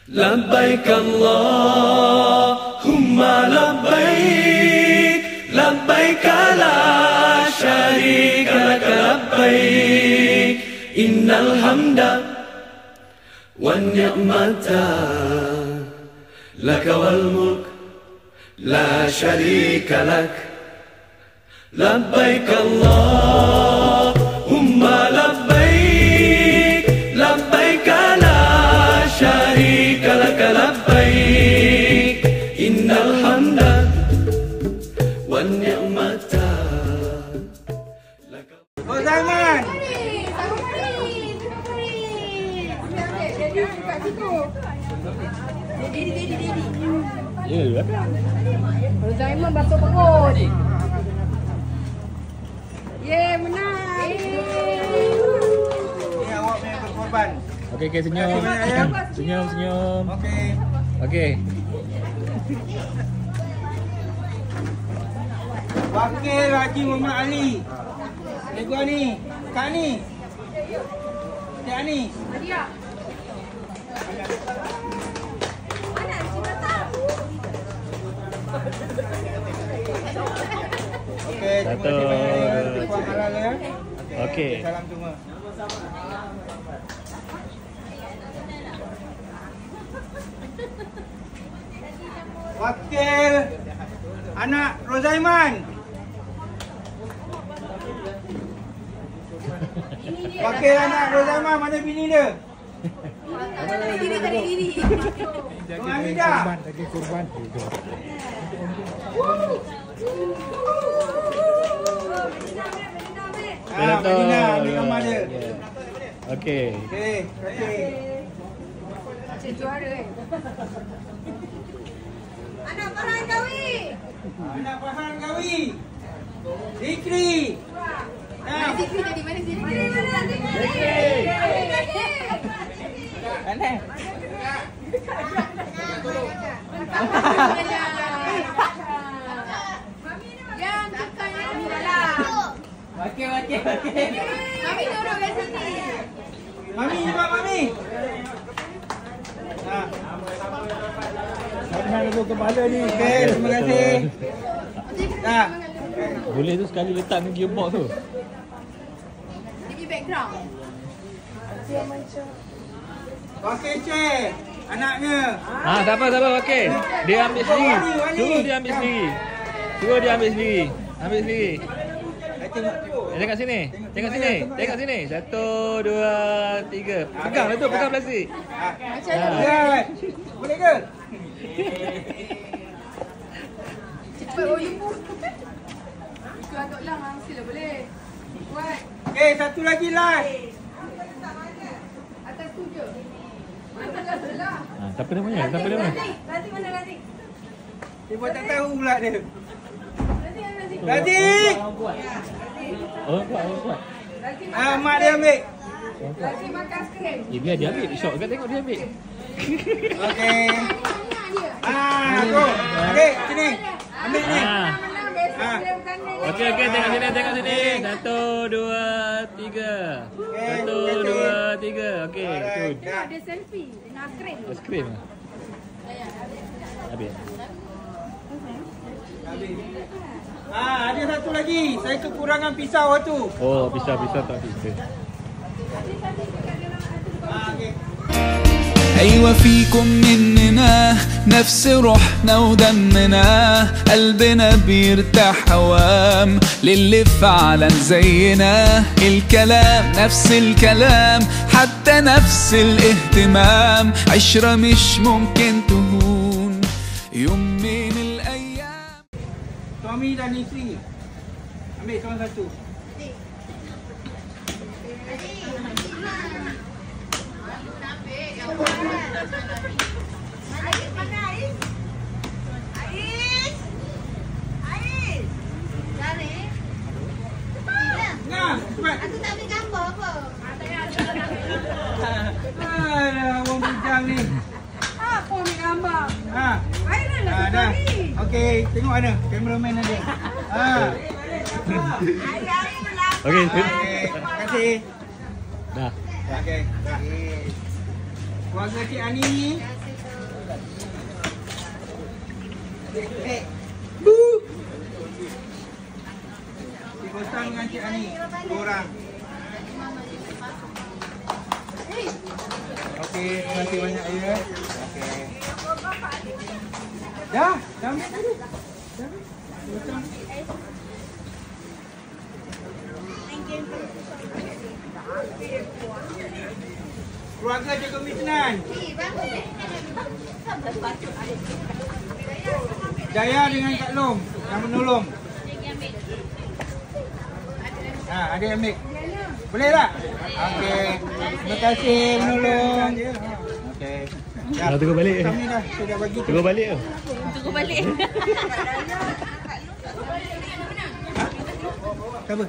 لبيك اللهم لبيك لبيك لا شريك لك لبيك إن الحمد والنعمة لك والملك لا شريك لك لبيك اللهم لبيك لبيك لا شريك لك لبيك إن الحمد والنعمة لك. Zaman. Ya, Rozaiman basuh perut. Ye, menang. Ini awak punya berkorban. okey, senyum. Senyum, senyum. Okey. Okey. Wakil Haji Muhammad Ali. Cikgu ni. Kak ni. Cik ni. Adia. Okey, terima Satu. kasih banyak. Puan halal ya. Okey. Salam semua. Wakil anak Rozaiman. Wakil anak Rozaiman, mana bini dia? Tadi diri. Tuan Hamidah. Madinah, ambil gambar dia. Okey. Okey, okey. Cik juara Anak Farhan Gawi. Anak Farhan Gawi. Zikri. Mana Zikri tadi? Mana Zikri? Mana? Yang tekan Mami dalam. Okey. Mami duduk kat sini. Mami, jumpa Mami. Nak duduk kepala ni. Okey, terima kasih. Dah. Boleh tu sekali letak dengan gearbox tu. Dia punya background. Okey, Cik. Anaknya. Tak apa, okey. Dia ambil sendiri. Wali. Suruh dia ambil sendiri. Ambil sendiri. Tengok sini. Tengok sini. 1, 2, 3. Peganglah tu, pegang plastik. Macam mana? Ya. Boleh ke? Cepat you. Itu agak lang, mestilah boleh. Buat Okey, satu lagi last. atas tu je. Mana dah sebelah. Siapa namanya? Nanti mana nanti? Dia buat tak tahu pula dia. Nanti. Razik. Oh, kuat. Mak dia ambil. Nanti makan skrin. Biar dia ambil. Syok kan tengok dia ambil. Okey. Banyak dia. Tu. Okey, sini. Ambil ni. Menang besok dia bukan ni. Okey, tengok sini. 1, 2, 3. 1, 2, 3. Okey, tu. Tengok dia selfie dengan skrin. Aiskrim lah. Habis. Ada satu lagi. Saya kekurangan pisau tu. Oh, pisau tak bisa. Okey. أيوة فيكم مننا نفس روحنا ودمنا قلبنا بيرتاح هوام للي فعلا زينا الكلام نفس الكلام حتى نفس الاهتمام عشرة مش ممكن تهون يوم من الأيام. Suami dan isteri. Ambil salah satu. Nah, cepat. Aku tak ambil gambar apa. Alah, orang bujang ni. Apa ambil gambar? Viral lah tu Dah. tadi. Okey, tengok mana kameraman ada. Okey, Okey, terima kasih. dah. Okey. Keluarga Cik Ani ni. Cik Kostan dengan Cik Ani. 2 orang. Okey, terima kasih banyak ya. Okey. Dah ambil tadi. Keluarga Jaga Misnan. Jaya dengan Kak Long yang menolong. Adik ambil. Boleh tak? Okey. Terima kasih menolong. Okey. Dah tunggu balik. Kami dah sudah bagi. Tunggu balik ke? Tunggu balik. Siapa?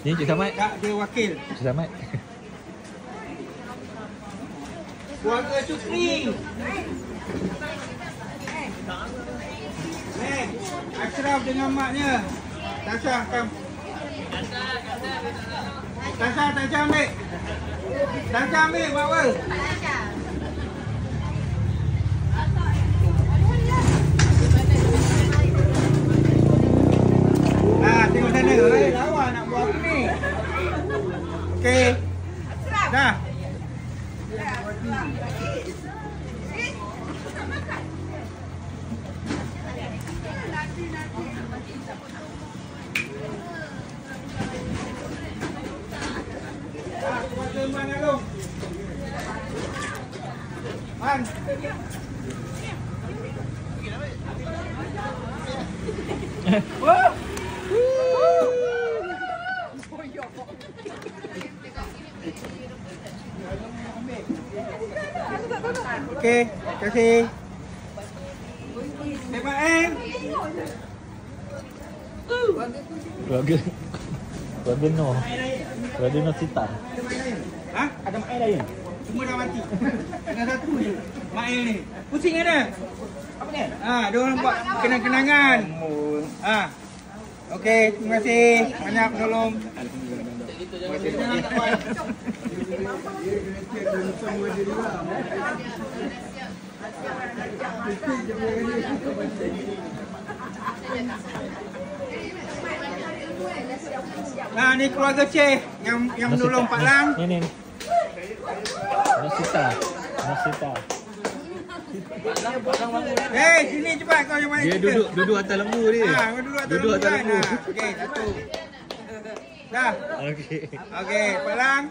Ni Cik Samad. Tak, dia wakil. Cik Samad. Keluarga Cukri. Ashraf dengan maknya. Tasha, kam. Tasha ambil. Tasha ambil, bawa. Tengok sana. Lawa nak buat apa ni? Okey. Dah. Man. Okey, terima kasih. Terima kasih. Keluarga Noh. Keluarga Noh Sitar. Ha? Ada mak air lain? Semua dah mati. Tinggal satu je. Mak air ni. Pusing ada? Apa ni? Dia orang buat kenang-kenangan. Okey, terima kasih. Banyak menolong. Terima kasih. Ni keluarga Cik yang menolong Pak Lang. Ni. Nasita. Sini cepat kau yang main. Dia duduk atas lembu dia. Duduk atas lembu. Okey, satu. Dah. Okey, Pak Lang.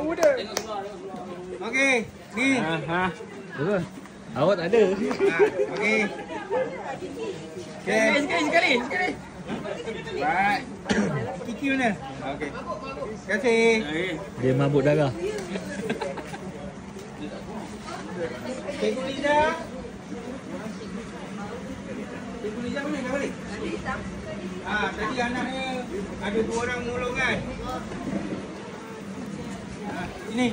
Udah. Okey, ni. Betul. Awak tak ada. Okey. Sekali. Baik. Kiki mana? Okey. Terima kasih. Dia mabuk darah. Cikgu Liza. Cikgu Liza mana dah balik? Tadi anaknya ada 2 orang menolong kan? Ini.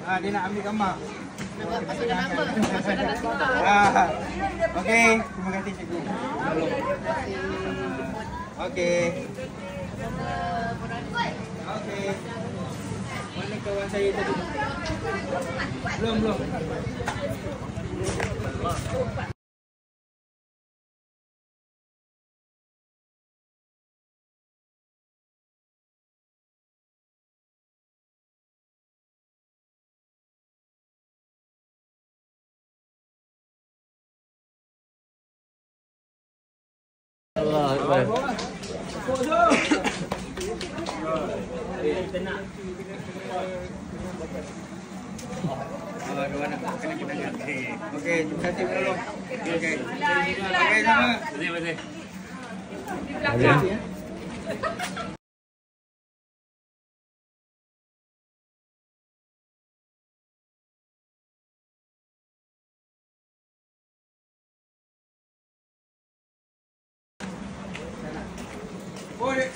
Dia nak ambil gambar. Okey, terima kasih cikgu. Okey. Mana kawan saya tadi? Belum. Allah Akbar. Okey, terima kasih menolong. Okey, sama. Terima kasih.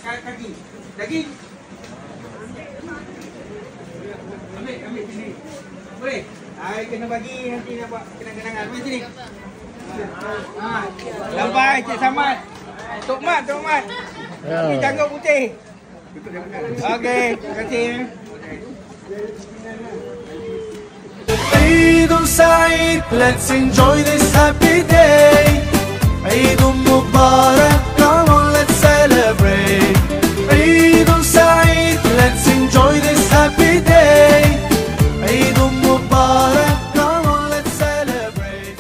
Kaki. Daging. Ambil sini. Boleh? Kena bagi nanti nak buat kenang-kenangan. Mari sini. Sampai Cik Samad. Tok Mat. Ini tangga putih. Okey, terima kasih. Eid Saeed, let's enjoy this happy day. Eid Mubarak, come on, let's celebrate. Eid Saeed, let's enjoy this happy day. Eid Mubarak, come on, let's celebrate.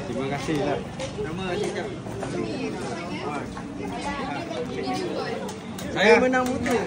Terima kasih lah. Nama siapa? Saya menang muda.